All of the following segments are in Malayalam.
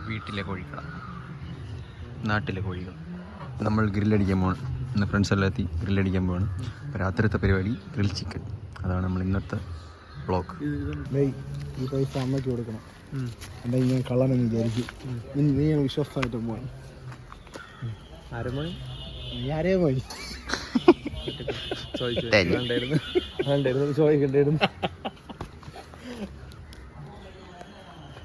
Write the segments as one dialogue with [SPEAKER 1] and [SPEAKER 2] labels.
[SPEAKER 1] വീട്ടിലെ കോഴിക്കട, നാട്ടിലെ കോഴികൾ. നമ്മൾ ഗ്രില്ലടിക്കാൻ പോകണം. ഇന്ന് ഫ്രണ്ട്സ് എല്ലാം എത്തി ഗ്രില്ലടിക്കാൻ പോകണം. അപ്പോൾ രാത്രിത്തെ പരിപാടി ഗ്രിൽ ചിക്കൻ. അതാണ് നമ്മൾ ഇന്നത്തെ ബ്ലോഗ്.
[SPEAKER 2] ഈ പൈസ അമ്മയ്ക്ക് കൊടുക്കണം. എന്തായാലും ഞാൻ കള്ളനെന്ന് വിചാരിക്കും. നീ വിശ്വാസമായിട്ട് പോകണം.
[SPEAKER 3] അരമണി
[SPEAKER 2] നീ ആരേ പോയി
[SPEAKER 3] ചോദിക്കണ്ടായിരുന്നു.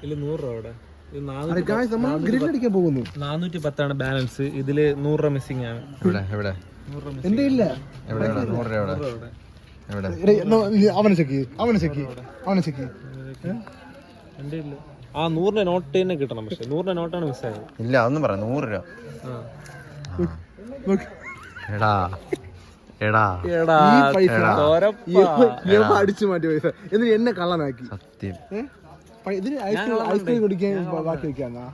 [SPEAKER 3] ഇതില് 100 രൂപ അവിടെ.
[SPEAKER 2] 410 പോകുന്നു.
[SPEAKER 3] 410 ബാലൻസ്. ഇതില് 100 രൂപ മിസ്സിംഗ് ആണ്.
[SPEAKER 2] എന്റെ ഇല്ല. അവനെ ചെക്ക്
[SPEAKER 3] എന്റെ ഇല്ല. ആ 100 നോട്ട് തന്നെ കിട്ടണം. പക്ഷെ 100 നോട്ടാണ് മിസ്സായത്.
[SPEAKER 1] ഇല്ല അതൊന്നും പറയാം. 100 രൂപ.
[SPEAKER 2] അടിച്ചു മാറ്റി പൈസ എന്നിട്ട് എന്നെ കള്ളനാക്കി.
[SPEAKER 1] സത്യം.
[SPEAKER 2] ഇതിന് ഐസ്ക്രീം കുടിക്കാൻ ബാക്കി വെക്കാന്നാ.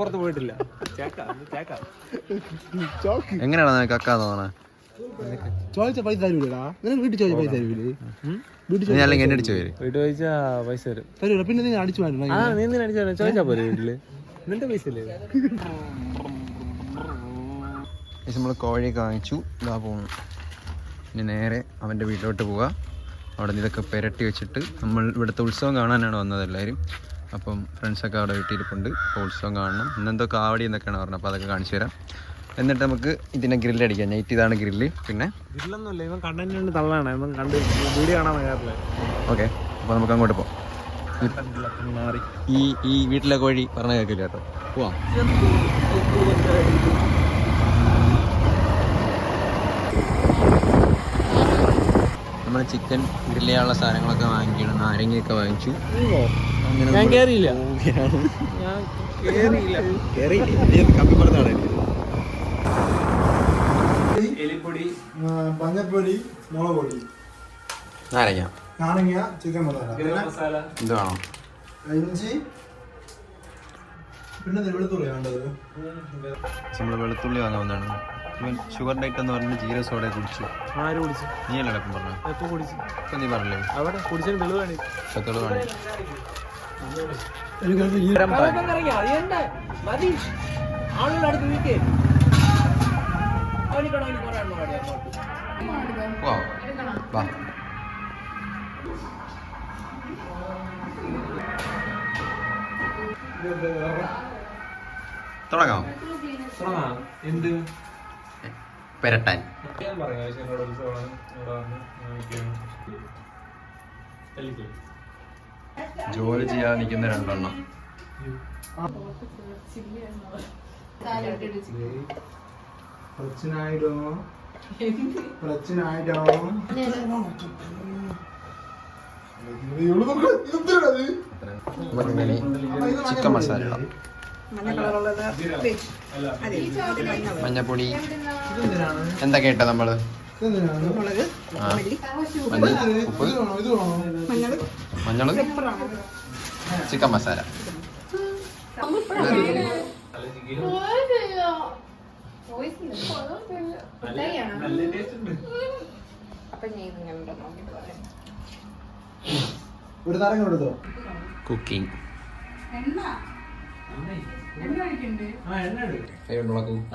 [SPEAKER 3] പുറത്ത് പോയിട്ടില്ല.
[SPEAKER 1] എങ്ങനെയാണ് നിനക്ക് അക്കാ തോന്നണേ?
[SPEAKER 2] ചോദിച്ച പൈസ തരൂലടാ. നിനക്ക് വീട്ടിൽ ചോദിച്ച പൈസ തരൂലേ?
[SPEAKER 1] അല്ലെങ്കിൽ എന്നെ അടിച്ചു വരും.
[SPEAKER 3] വീട്ടിൽ ചോദിച്ചാ പൈസ തരും.
[SPEAKER 2] തരൂല. പിന്നെ നീ അടിച്ചു മാറ്റണം.
[SPEAKER 3] നീ അടിച്ചു ചോദിച്ചാ പോരെ വീട്ടില്. നിന്റെ പൈസ ഇല്ലേ?
[SPEAKER 1] നമ്മൾ കോഴിയൊക്കെ വാങ്ങിച്ചു. ഇതാ പോകുന്നു. ഇനി നേരെ അവൻ്റെ വീട്ടിലോട്ട് പോവുക. അവിടെ നിന്ന് ഇതൊക്കെ പെരട്ടി വെച്ചിട്ട് നമ്മൾ ഇവിടുത്തെ ഉത്സവം കാണാനാണ് വന്നത് എല്ലാവരും. അപ്പം ഫ്രണ്ട്സൊക്കെ അവിടെ വീട്ടിലിരിപ്പുണ്ട്. അപ്പോൾ ഉത്സവം കാണണം. ഇന്നെന്തോ കാവടി എന്നൊക്കെയാണ് പറഞ്ഞത്. അപ്പോൾ അതൊക്കെ കാണിച്ചു തരാം. എന്നിട്ട് നമുക്ക് ഇതിനെ ഗ്രില്ലടിക്കാം. നൈറ്റ് ഇതാണ് ഗ്രില്ല്. പിന്നെ
[SPEAKER 3] ഗ്രില്ലൊന്നുമില്ല, ഇവൻ കണ്ടന്റ് തള്ളാണ്. ഇവൻ കണ്ട് വീഡിയോ കാണാൻ വരാറില്ല.
[SPEAKER 1] ഓക്കെ, അപ്പോൾ നമുക്ക് അങ്ങോട്ട് പോകാം. ഈ വീട്ടിലെ കോഴി പറഞ്ഞ കേൾക്കില്ല കേട്ടോ. പോവാം. നമ്മൾ ചിക്കൻ ഗ്രില്ല് ചെയ്യാനുള്ള സാധനങ്ങളൊക്കെ വാങ്ങിക്കണം. നാരങ്ങയൊക്കെ വാങ്ങിച്ചു.
[SPEAKER 3] ഞാൻ കേറിയില്ല. എലിപ്പൊടി,
[SPEAKER 2] മഞ്ഞപ്പൊടി, മുളക് പൊടി, നാരങ്ങ, ചിക്കൻ
[SPEAKER 3] മസാല.
[SPEAKER 1] ഇത് വേണം.
[SPEAKER 2] ഇഞ്ചി, പിന്നെ വെളുത്തുള്ളി വേണ്ടത്.
[SPEAKER 1] നമ്മൾ വെളുത്തുള്ളി വാങ്ങാവുന്നതാണ്. ഷുഗർ ഡയറ്റ് എന്ന് പറഞ്ഞ് ജീരക സോഡ കുടിച്ചു.
[SPEAKER 3] ആര് കുടിച്ചു?
[SPEAKER 1] നീ അല്ലേ എപ്പം പറഞ്ഞു?
[SPEAKER 3] എപ്പോ കുടിച്ചു?
[SPEAKER 1] ഇപ്പം നീ പറഞ്ഞില്ലേ?
[SPEAKER 3] അവിടെ കുടിച്ചതിന് തെളിവാണ്.
[SPEAKER 1] തെളിവാണ്. വാ. തുടങ്ങാം.
[SPEAKER 3] എന്ത്
[SPEAKER 1] പെരട്ടാൻ. ജോലി ചെയ്യാൻ നിൽക്കുന്ന രണ്ടെണ്ണം. നമുക്കിങ്ങനെ ചിക്കൻ മസാല ഇടാം. മഞ്ഞപ്പൊടി എന്തൊക്കെ ഇട്ട നമ്മള്? ഉപ്പ്, മഞ്ഞള്, ചിക്കൻ മസാല.
[SPEAKER 2] ഒരു നാരങ്ങ എടുത്തോ.
[SPEAKER 1] കുക്കിംഗ്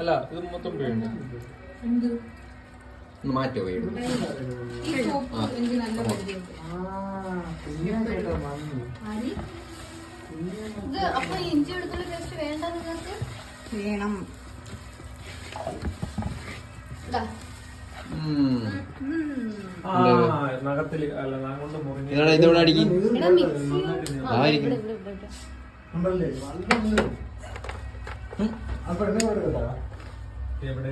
[SPEAKER 3] അല്ല, ഇത് മൊത്തം
[SPEAKER 1] മാറ്റോ വീട്.
[SPEAKER 4] വേണം.
[SPEAKER 3] നഖത്തില് അല്ല കൊണ്ട് മുറിഞ്ഞ
[SPEAKER 1] ഇതോടെ അടിക്കും.
[SPEAKER 3] എവിടെ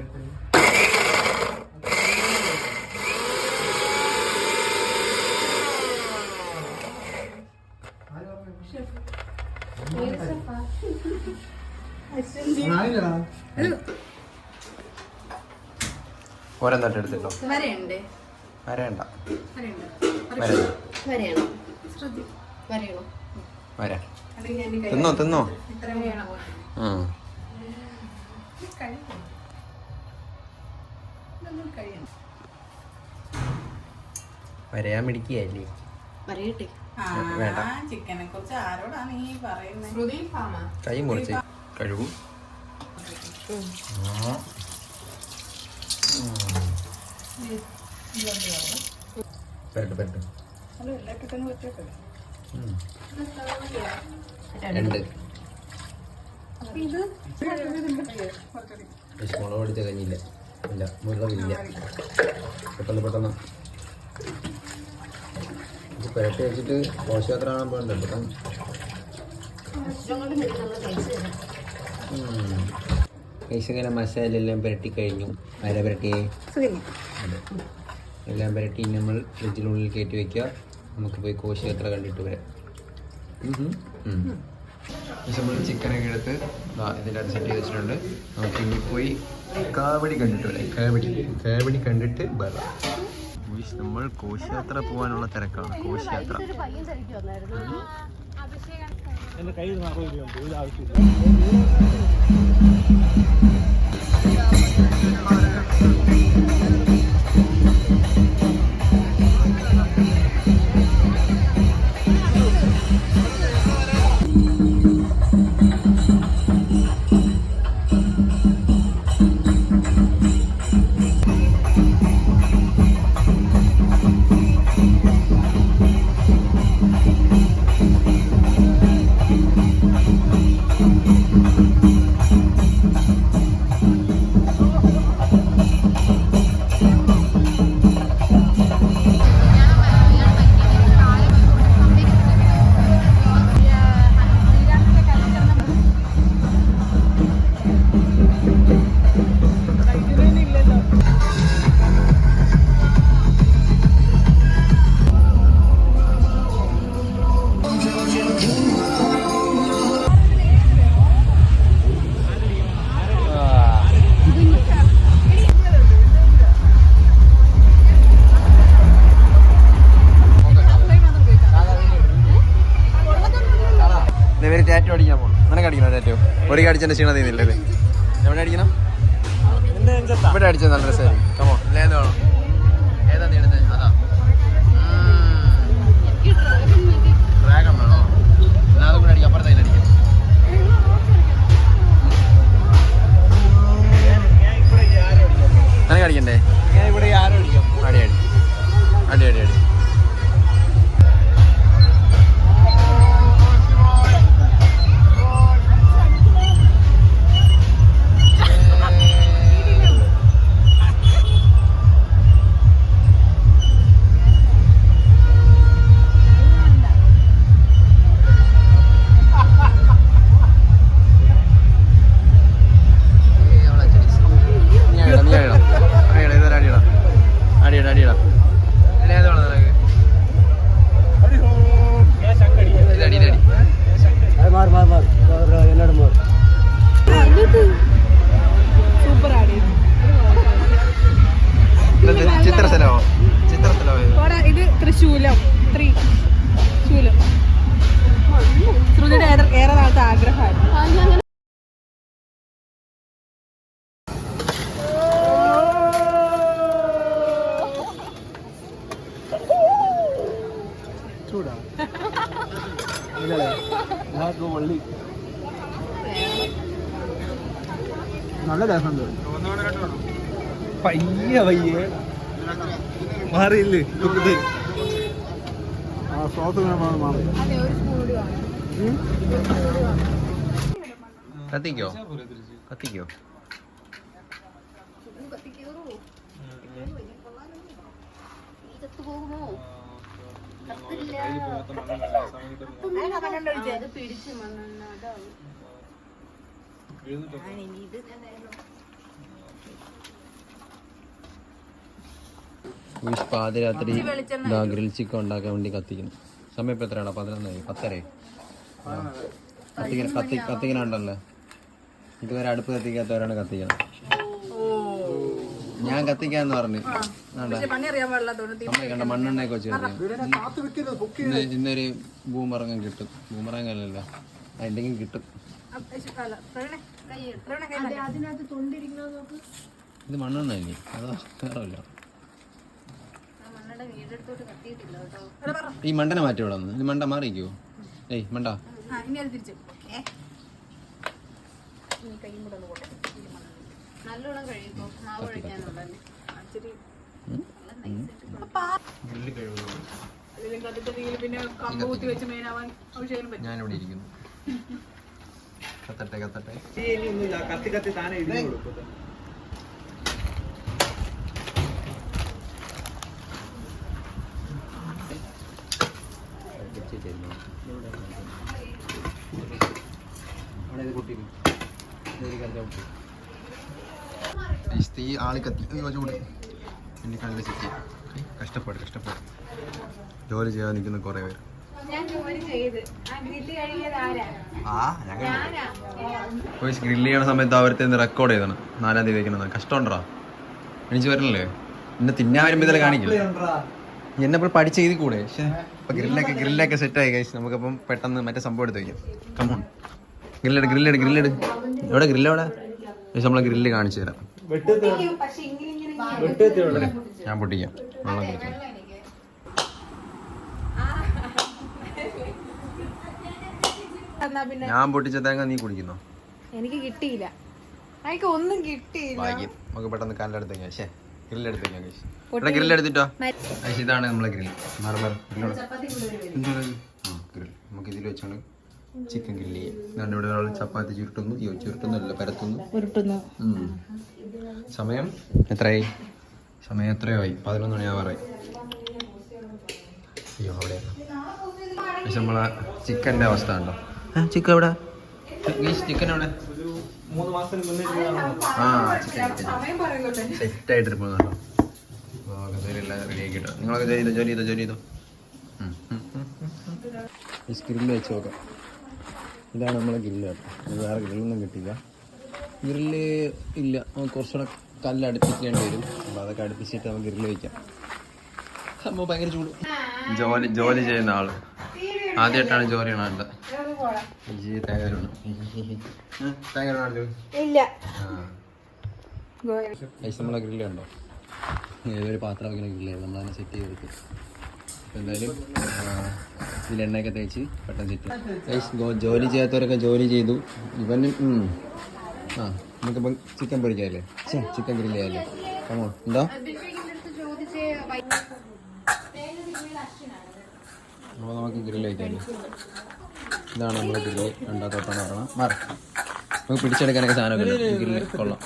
[SPEAKER 1] ഓരോന്നിട്ട് എടുത്തിട്ടോ.
[SPEAKER 4] വരയണ്ടേ?
[SPEAKER 1] വരണ്ട. വരാ. തിന്നോ തിന്നോ. വരയാൻ മിടിക്കുകയല്ലേ.
[SPEAKER 4] വരയട്ടെ.
[SPEAKER 1] വേണ്ട.
[SPEAKER 4] ചിക്കനെ കുറിച്ച് ആരോടാണ് ഈ പറയുന്നത്?
[SPEAKER 1] കൈയും കുറച്ച് കഴുകും. പെരട്ട് രണ്ട് മുളക് പൊടിച്ച കഴിഞ്ഞില്ല. ഇല്ല, മുളകില്ല. പെട്ടെന്ന് ഇത് പെരട്ടി വെച്ചിട്ട് ഘോഷയാത്ര കാണാൻ പോകണ്ടേ പെട്ടെന്ന്. ഇങ്ങനെ മസാല എല്ലാം പുരട്ടി കഴിഞ്ഞു. ആരാ പുരട്ടിയേ? അതെ, എല്ലാം പുരട്ടി നമ്മൾ ഫ്രിഡ്ജിനുള്ളിൽ കയറ്റി വയ്ക്കുക. നമുക്ക് പോയി ഘോഷയാത്ര കണ്ടിട്ട് വരാം. നമ്മൾ ചിക്കനൊക്കെ എടുത്ത് ഇതിൻ്റെ അത് സെറ്റ് ചെയ്ത് വെച്ചിട്ടുണ്ട്. നമുക്ക് ഇനി പോയി കാവടി കണ്ടിട്ട് വരാം. കാവടി കണ്ടിട്ട് വരാം. നമ്മൾ ഘോഷയാത്ര പോകാനുള്ള തിരക്കാണ്. ഘോഷയാത്ര
[SPEAKER 3] എൻ്റെ കയ്യിൽ 40 രൂപ ഒരു ആവശ്യമില്ല.
[SPEAKER 1] ടാറ്റു അടിക്കാൻ പോകണം. നിനക്ക് അടിക്കണം ടാറ്റു? ഒരു അടിച്ചെൻ്റെ ക്ഷീണം തീരുന്നില്ലല്ലേ? എവിടെ അടിക്കണം? ഇവിടെ അടിച്ചത് നല്ല രസമായിരിക്കും. കമോ ഇല്ല, ഏത് വേണം? ഏതാ നീ എടുത്തത്? അതാ ഡ്രാഗൺ വേണോ? എന്നാൽ അതും കൂടെ അടിക്കാം. അപ്പുറത്തെ അതിൽ അടിക്കാം. നിനക്ക് അടിക്കണ്ടേ?
[SPEAKER 3] ഇവിടെ ആരും അടിക്കാം.
[SPEAKER 1] അടി അടി അടി അടി അടി.
[SPEAKER 4] ഇത് തൃശൂലം ശ്രുതിയുടെ ഏറെ നാളത്തെ ആഗ്രഹമായിരുന്നു.
[SPEAKER 2] ചൂടാ വള്ളി നല്ല രസമുണ്ട്.
[SPEAKER 3] പയ്യെ മാറിയില്ലേ?
[SPEAKER 2] ആ സോസ് മാറി.
[SPEAKER 1] കത്തിക്കോ? പാതിരാത്രി ഗ്രിൽ ചിക്കൻ ഉണ്ടാക്കാൻ വേണ്ടി കത്തിക്കുന്നു. സമയം ഇപ്പം എത്രയാണ്? 11 10 കത്തിക്കണുണ്ടല്ലോ. ഇതുവരെ അടുപ്പ് കത്തിക്കാത്തവരാണ് കത്തിക്കണം. ഞാൻ കത്തിക്കാന്ന് പറഞ്ഞു. കണ്ട മണ്ണെണ്ണയൊക്കെ വെച്ച് ഇന്നൊരു ബൂമറങ്ങം കിട്ടും. ബൂമറങ്ങല്ല, എന്തെങ്കിലും കിട്ടും. ഇത് മണ്ണെണ്ണ അല്ലേ? അതോ വേറല്ല. ഈ മണ്ടനെ മാറ്റി ഇവിടെ വന്ന് മണ്ട മാറിക്കോ. ഏയ് മണ്ട
[SPEAKER 4] നല്ലോണം കഴിയുമ്പോ മാവ് കഴിക്കാനുള്ളതല്ലേ
[SPEAKER 1] ഞാനിവിടെ ഇരിക്കുന്നു. കത്തട്ടെ കത്തട്ടെ.
[SPEAKER 3] കത്തി കത്തി താനെ ഇടിഞ്ഞു കൊടുക്കും.
[SPEAKER 1] തീ ആളി കത്തി ചൂട് എന്നെ കണ്ണിൽ സെറ്റ് കഷ്ടപ്പാട് ജോലി ചെയ്യാൻ നിൽക്കുന്ന കുറേ പേര്. ഗ്രില്ല് ചെയ്യണ സമയത്ത് അവരത്തെ റെക്കോർഡ് ചെയ്തണം 4-ാം തീയതി വെക്കണം. കഷ്ടമുണ്ടോ എണീച്ച് വരണല്ലേ? എന്നെ തിന്നാൻ വരുമ്പോൾ ഇതെല്ലാം കാണിക്കില്ല. എന്നെ ഇപ്പോൾ പഠിച്ച് എഴുതി കൂടെ. പക്ഷേ ഇപ്പം ഗ്രില്ലൊക്കെ സെറ്റായി കഴിച്ച് നമുക്കപ്പം പെട്ടെന്ന് മറ്റേ സംഭവം എടുത്ത് വയ്ക്കാം. കമ്മോൺ ഗ്രില്ലെട് എവിടെ ഗ്രില്ലെവിടെ? പക്ഷെ നമ്മളെ ഗ്രില്ല് കാണിച്ചു തരാം. ഞാൻ പൊട്ടിക്കാം. വെള്ളം കുടിക്കാം. ഞാൻ പൊട്ടിച്ച തേങ്ങ നീ കുടിക്കുന്നോ?
[SPEAKER 4] എനിക്ക് കിട്ടിയില്ല. എനിക്ക് ഒന്നും കിട്ടിയില്ല.
[SPEAKER 1] ഭാഗ്യം. നമുക്ക് പെട്ടെന്ന് കല്ലെടുത്തേക്കാം. ശേ ഗ്രില്ലെടുത്തേക്കാം. ഗ്രില്ലെടുത്തിട്ടോ? ഇതാണ് നമ്മളെ ഗ്രിൽ. ഗ്രിൽ നമുക്ക് ഇതിൽ വെച്ചാണ് ചിക്കൻ ഗ്രില്ല് ചെയ്യാം. ഇവിടെ ഒരാൾ ചപ്പാത്തി ചുരുട്ടുന്നു പരത്തുന്നു. സമയം എത്രയായി? സമയം എത്രയോ ആയി? 11 മണിയാവാറായി. അയ്യോ അവിടെ പക്ഷെ നമ്മളെ ചിക്കൻ്റെ അവസ്ഥ ഉണ്ടോ? ചിക്കൻ എവിടെ? ചിക്കൻ എവിടെ?
[SPEAKER 3] 3 മാസത്തിന് മുന്നേ
[SPEAKER 1] സെറ്റായിട്ട് പോകുന്നുണ്ടോ? റെഡി ആക്കിട്ടോ. നിങ്ങളൊക്കെ ജോലി ചെയ്തോ. ഈ ഗ്രില്ല് വെച്ച് നോക്കാം. ഇതാണ് നമ്മളെ ഗ്രില്ല് കേട്ടോ. വേറെ ഗ്രില്ലൊന്നും കിട്ടില്ല. ഗ്രില്ല് ഇല്ല. നമുക്ക് കുറച്ചുകൂടെ കല്ല് അടുപ്പിക്കേണ്ടി വരും. അപ്പോൾ അതൊക്കെ അടുപ്പിച്ചിട്ട് നമുക്ക് ഗ്രില്ല് വയ്ക്കാം. സംഭവം ഭയങ്കര ചൂട്. ജോലി ചെയ്യുന്ന ആള് ആദ്യമായിട്ടാണ് ജോലി ചെയ്യണത്. നമ്മളെ ഗ്രില്ല് ഉണ്ടോ? ഏതൊരു പാത്രം വയ്ക്കുന്ന ഗ്രില്ലായിരുന്നു. നമ്മളതിനെ സെറ്റ് ചെയ്തെടുക്കും. എന്തായാലും ഇതിൽ എണ്ണയൊക്കെ തേച്ച് പെട്ടെന്ന് സെറ്റ്. ജോലി ചെയ്യാത്തവരൊക്കെ ജോലി ചെയ്തു. ഇവനും നമുക്കിപ്പം ചിക്കൻ പൊരിക്കാമല്ലേ? ചിക്കൻ ഗ്രില്ല് ചെയ്യാമല്ലേ? കമോൺ. എന്താ അപ്പോൾ നമുക്ക് ഗ്രില്ല് വയ്ക്കാമല്ലേ? ഇതാണ് നമ്മളെ ഗ്രില്ല്. ഉണ്ടാത്തോട്ടാണ് പറയണം. മാറി നമുക്ക് പിടിച്ചെടുക്കാനൊക്കെ സാധനമൊക്കെ ഗ്രില്ല് കൊള്ളാം.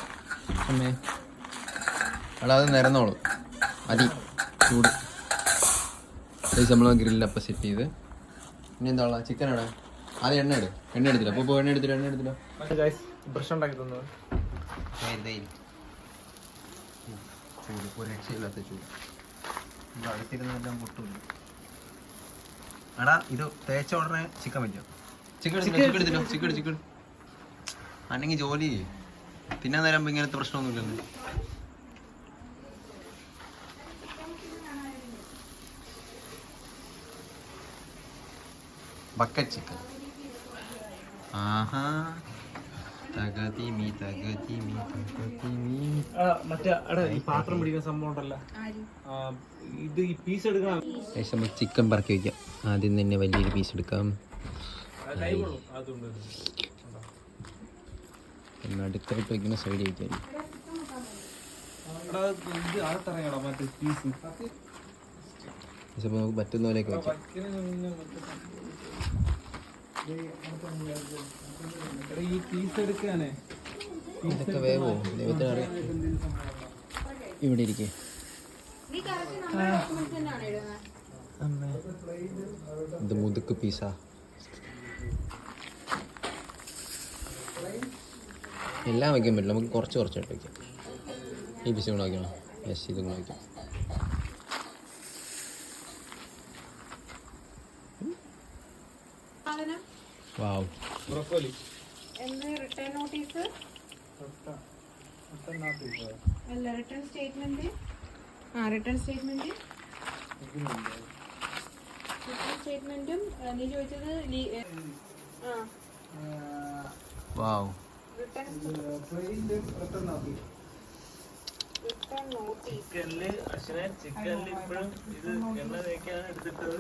[SPEAKER 1] അമ്മേ അത് നിരന്നോളൂ. അതി ചൂട്. നമ്മൾ ഗ്രില്ലപ്പം സെറ്റ് ചെയ്ത് ഇനി എന്താ ചിക്കൻ അവിടെ ആദ്യം എണ്ണ എടുത്തില്ല. അപ്പോൾ എണ്ണ എടുത്തില്ല.
[SPEAKER 3] ബ്രഷ് ഉണ്ടാക്കി തന്നത്
[SPEAKER 1] ചൂട് ഒരു രക്ഷയില്ലാത്ത ചൂട്. അടുത്തിരുന്നെല്ലാം പൊട്ടില്ല. എടാ ഇത് തേച്ച ഉടനെ ചിക്കൻ പറ്റും. ചിക്കൻ അല്ലെങ്കിൽ ജോലി തിന്നാൻ നേരം ഇങ്ങനത്തെ പ്രശ്നമൊന്നുമില്ലല്ലോ. Bucket chicken. ആഹാ
[SPEAKER 3] മറ്റേ പാത്രം പിടിക്കുന്ന സംഭവം ഉണ്ടല്ലോ. ഇത് ഈ പീസ് എടുക്കണം.
[SPEAKER 1] നമുക്ക് ചിക്കൻ പറക്കി വയ്ക്കാം. ആദ്യം തന്നെ വലിയൊരു പീസ് എടുക്കാം. അടുത്തായിട്ട് വയ്ക്കുന്ന സൈഡ് വയ്ക്കാം. നമുക്ക് പറ്റുന്ന പോലെയൊക്കെ വയ്ക്കാം.
[SPEAKER 3] ഈ പീസ് എടുക്കാനേ
[SPEAKER 1] ഇതൊക്കെ വേവോ ദൈവത്തിനറിയാം. ഇവിടെ ഇരിക്കേ. ഇത് മുതുക്ക് പീസാ. എല്ലാം വയ്ക്കാൻ പറ്റില്ല. നമുക്ക് കുറച്ചായിട്ട് വയ്ക്കാം. ഈ പീസ് കൂടെ വയ്ക്കണം. യെസ് ഇതും കൂടെ വയ്ക്കാം. വാവ്.
[SPEAKER 4] റിട്ടേൺ നോട്ടീസ് അല്ല റിട്ടേൺ സ്റ്റേറ്റ്മെന്റ്. റിട്ടേൺ സ്റ്റേറ്റ്മെന്റും നീ ചോദിച്ചത്
[SPEAKER 1] വാവ്.
[SPEAKER 3] ചിക്കനില് അശ്വനെ ചിക്കനില് ഇപ്പോഴും ഇത് എണ്ണ തേക്കാണ് എടുത്തിട്ടത്.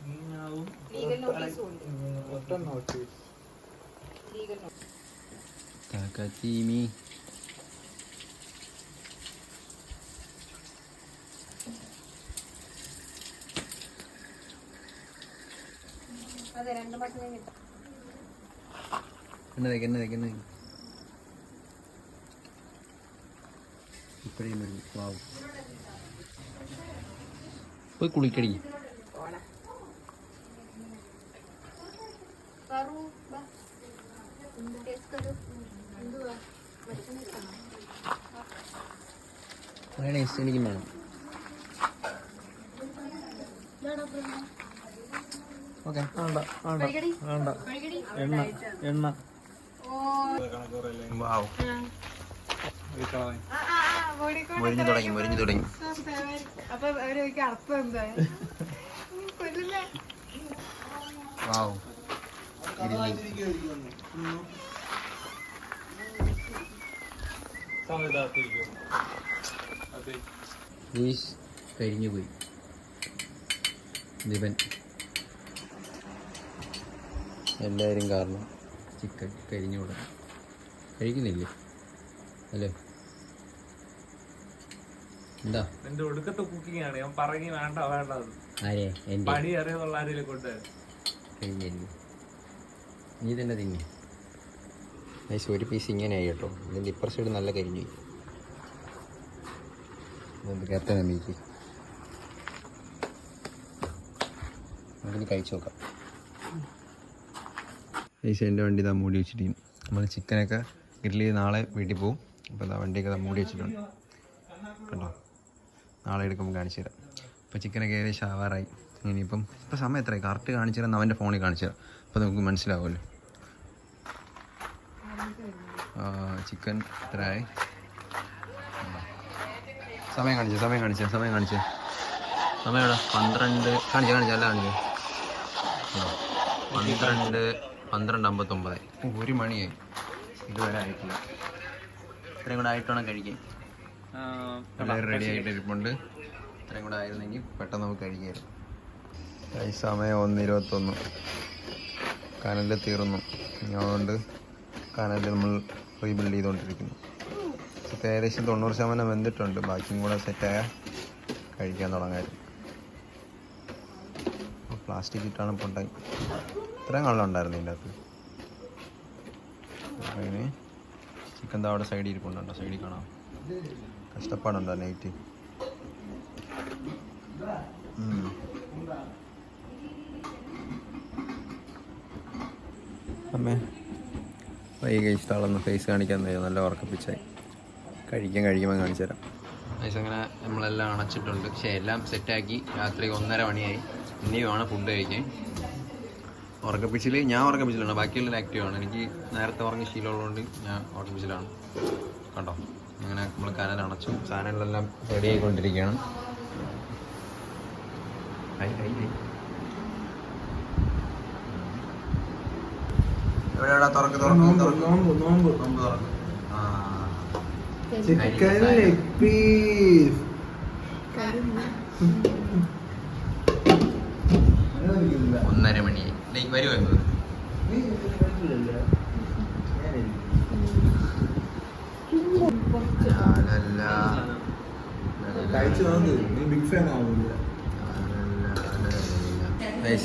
[SPEAKER 3] മീനാവും
[SPEAKER 1] കാക്കാച്ചീമി. എണ്ണ ഇപ്പഴേയും വരും. വാവ്. പോയി കുളിക്കടി. മയണൈസ് എനിക്കും വേണം. ഓക്കെ.
[SPEAKER 3] വേണ്ട എണ്ണ എണ്ണ
[SPEAKER 1] വാവ്. മുരിഞ്ഞു തുടങ്ങി.
[SPEAKER 4] അപ്പൊ അവരൊക്കെ അർത്ഥം എന്താ? കൊല്ലില്ലേ?
[SPEAKER 1] വാവ്. കരിഞ്ഞു പോയി. ദിവൻ എല്ലാവരും കാരണം ചിക്കൻ കരിഞ്ഞു കൊടുക്കും. കഴിക്കുന്നില്ലേ അല്ലേ? എന്താ
[SPEAKER 3] എന്റെ ഒടുക്കത്തെ കുക്കിംഗ് ആണ്. ഞാൻ പറഞ്ഞു വേണ്ട
[SPEAKER 1] ആരെ എൻ്റെ
[SPEAKER 3] പണി അറിയാന്നുള്ള ആരെങ്കിലും കൊണ്ടുവരാം.
[SPEAKER 1] കഴിഞ്ഞല്ലേ? നീ തന്നെ തിന്നെ. നൈസ്. ഒരു പീസ് ഇങ്ങനെ ആയി കേട്ടോ. ഇതിൻ്റെ ഇപ്പുറ സൈഡ് നല്ല കരിഞ്ഞു പോയി. കയറ്റ നമ്പിക്ക് നമുക്കിനി കഴിച്ചു നോക്കാം. നൈസ്. എൻ്റെ വണ്ടി ഇതാ മൂടി വെച്ചിരിക്കും. നമ്മൾ ചിക്കനൊക്കെ ഗ്രില്ല് ചെയ്ത് നാളെ വീട്ടിൽ പോകും. അപ്പോൾ ഇതാ വണ്ടിയൊക്കെ ഇതാ മൂടി വെച്ചിട്ടുണ്ട് കേട്ടോ. നാളെ എടുക്കുമ്പോൾ കാണിച്ചു തരാം. ഇപ്പോൾ ചിക്കനൊക്കെ ഏകദേശം ആവാറായി. ഇനിയിപ്പം ഇപ്പോൾ സമയം എത്രയായി കറക്റ്റ് കാണിച്ചു തരാം. അവൻ്റെ ഫോണിൽ കാണിച്ചു തരാം. അപ്പോൾ നമുക്ക് മനസ്സിലാവുമല്ലോ ചിക്കൻ എത്രയായി. സമയം കാണിച്ചേ സമയം എവിടെ 12 കാണിച്ചല്ല 12:59. 1 മണിയായി. ഇതുവരെ ആയിട്ടില്ല. ഇത്രയും കൂടെ ആയിട്ട് വേണം കഴിക്കാൻ. എല്ലാവരും റെഡി ആയിട്ട് ഇരിപ്പുണ്ട്. ഇത്രയും കൂടെ ആയിരുന്നെങ്കിൽ പെട്ടെന്ന് നമുക്ക് കഴിക്കാമായിരുന്നു. ഈ സമയം 1:21. കനൽ തീർന്നു. അതുകൊണ്ട് കനൽ നമ്മൾ റീബിൽഡ് ചെയ്തുകൊണ്ടിരിക്കുന്നു. ഇപ്പോൾ ഏകദേശം 90% വെന്തിട്ടുണ്ട്. ബാക്കിയും കൂടെ സെറ്റായ കഴിക്കാൻ തുടങ്ങായിരുന്നു. പ്ലാസ്റ്റിക് ഇട്ടാണ് ഇപ്പോൾ ഉണ്ടായി. ഇത്രയും കള്ളുണ്ടായിരുന്നു ഇതിൻ്റെ അകത്ത്. അങ്ങനെ ചിക്കൻ അവിടെ സൈഡിൽ ഇരിപ്പുണ്ടോ? സൈഡിൽ കാണാം. കഷ്ടപ്പാടുണ്ടോ നൈറ്റ്? അമ്മേ വൈകി ഇഷ്ടമുള്ളൊന്ന് ഫേസ് കാണിക്കാൻ നല്ല ഉറക്കപ്പിച്ചായി. കഴിക്കുമ്പോൾ കാണിച്ചു തരാം. ഫേസ് അങ്ങനെ നമ്മളെല്ലാം അണച്ചിട്ടുണ്ട്. പക്ഷേ എല്ലാം സെറ്റാക്കി. രാത്രി 1:30 മണിയായി. ഇനിയുമാണ് ഫുഡ് കഴിക്കാൻ. ഞാൻ ഉറക്കപ്പിച്ചിലാണ്. ബാക്കിയുള്ളവർ ആക്റ്റീവാണ്. എനിക്ക് നേരത്തെ ഉറങ്ങി ശീലമുള്ളതുകൊണ്ട് ഞാൻ ഉറക്കപ്പിച്ചിലാണ് കണ്ടോ. അങ്ങനെ നമ്മൾ കനൽ അണച്ചു. സാധനങ്ങളെല്ലാം റെഡി ആയിക്കൊണ്ടിരിക്കുകയാണ്. എവിടെയാ തുറക്ക് നോമ്പ് തുറക്കും.
[SPEAKER 2] ചിക്കൻ ലെഗ് പീസ്
[SPEAKER 1] 1:30 മണിയായി. വരുമോ എന്നത്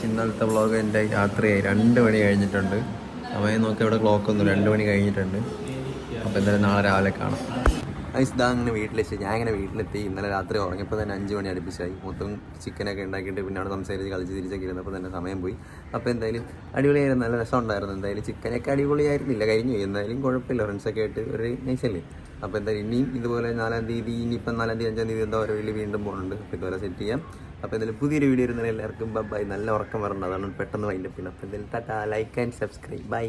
[SPEAKER 1] ഇന്നലത്തെ വ്ളോഗ് എൻ്റെ രാത്രിയായി. 2 മണി കഴിഞ്ഞിട്ടുണ്ട്. സമയം നോക്കി ഇവിടെ ക്ലോക്കൊന്നും 2 മണി കഴിഞ്ഞിട്ടുണ്ട്. അപ്പോൾ എന്തായാലും നാളെ രാവിലെ കാണാം. ഇതാ അങ്ങനെ വീട്ടിലെത്തി. ഞാൻ ഇങ്ങനെ വീട്ടിലെത്തി. ഇന്നലെ രാത്രി ഉറങ്ങിയപ്പോൾ തന്നെ 5 മണി അടുപ്പിച്ചായി. മൊത്തം ചിക്കനൊക്കെ ഉണ്ടാക്കിയിട്ട് പിന്നെ അവിടെ സംസാരിച്ച് കളിച്ച് തിരിച്ചൊക്കെ ഇരുന്നപ്പോൾ തന്നെ സമയം പോയി. അപ്പോൾ എന്തായാലും അടിപൊളിയായിരുന്നു. നല്ല രസമുണ്ടായിരുന്നു. എന്തായാലും ചിക്കനൊക്കെ അടിപൊളിയായിരുന്നില്ല. കഴിഞ്ഞു. എന്തായാലും കുഴപ്പമില്ല. ഫ്രണ്ട്സൊക്കെ ആയിട്ട് ഒരു നൈസല്ലേ. അപ്പോൾ എന്തായാലും ഇനിയും ഇതുപോലെ 4-ാം തീയതി ഇനിയിപ്പം 4-ാം തീയതി 5-ാം തീയതി എന്താ ഓരോ വീട്ടിൽ വീണ്ടും പോകുന്നുണ്ട്. അപ്പോൾ ഇതുപോലെ സെറ്റ് ചെയ്യാം. അപ്പോൾ എന്തായാലും പുതിയൊരു വീഡിയോ ഇരുന്നാൽ എല്ലാവർക്കും ബൈ. നല്ല ഉറക്കം വരണം. അതാണ് പെട്ടെന്ന് വൈൻഡപ്പ് ചെയ്യുന്നത്. അപ്പോൾ എന്തായാലും tata. Like and subscribe. By.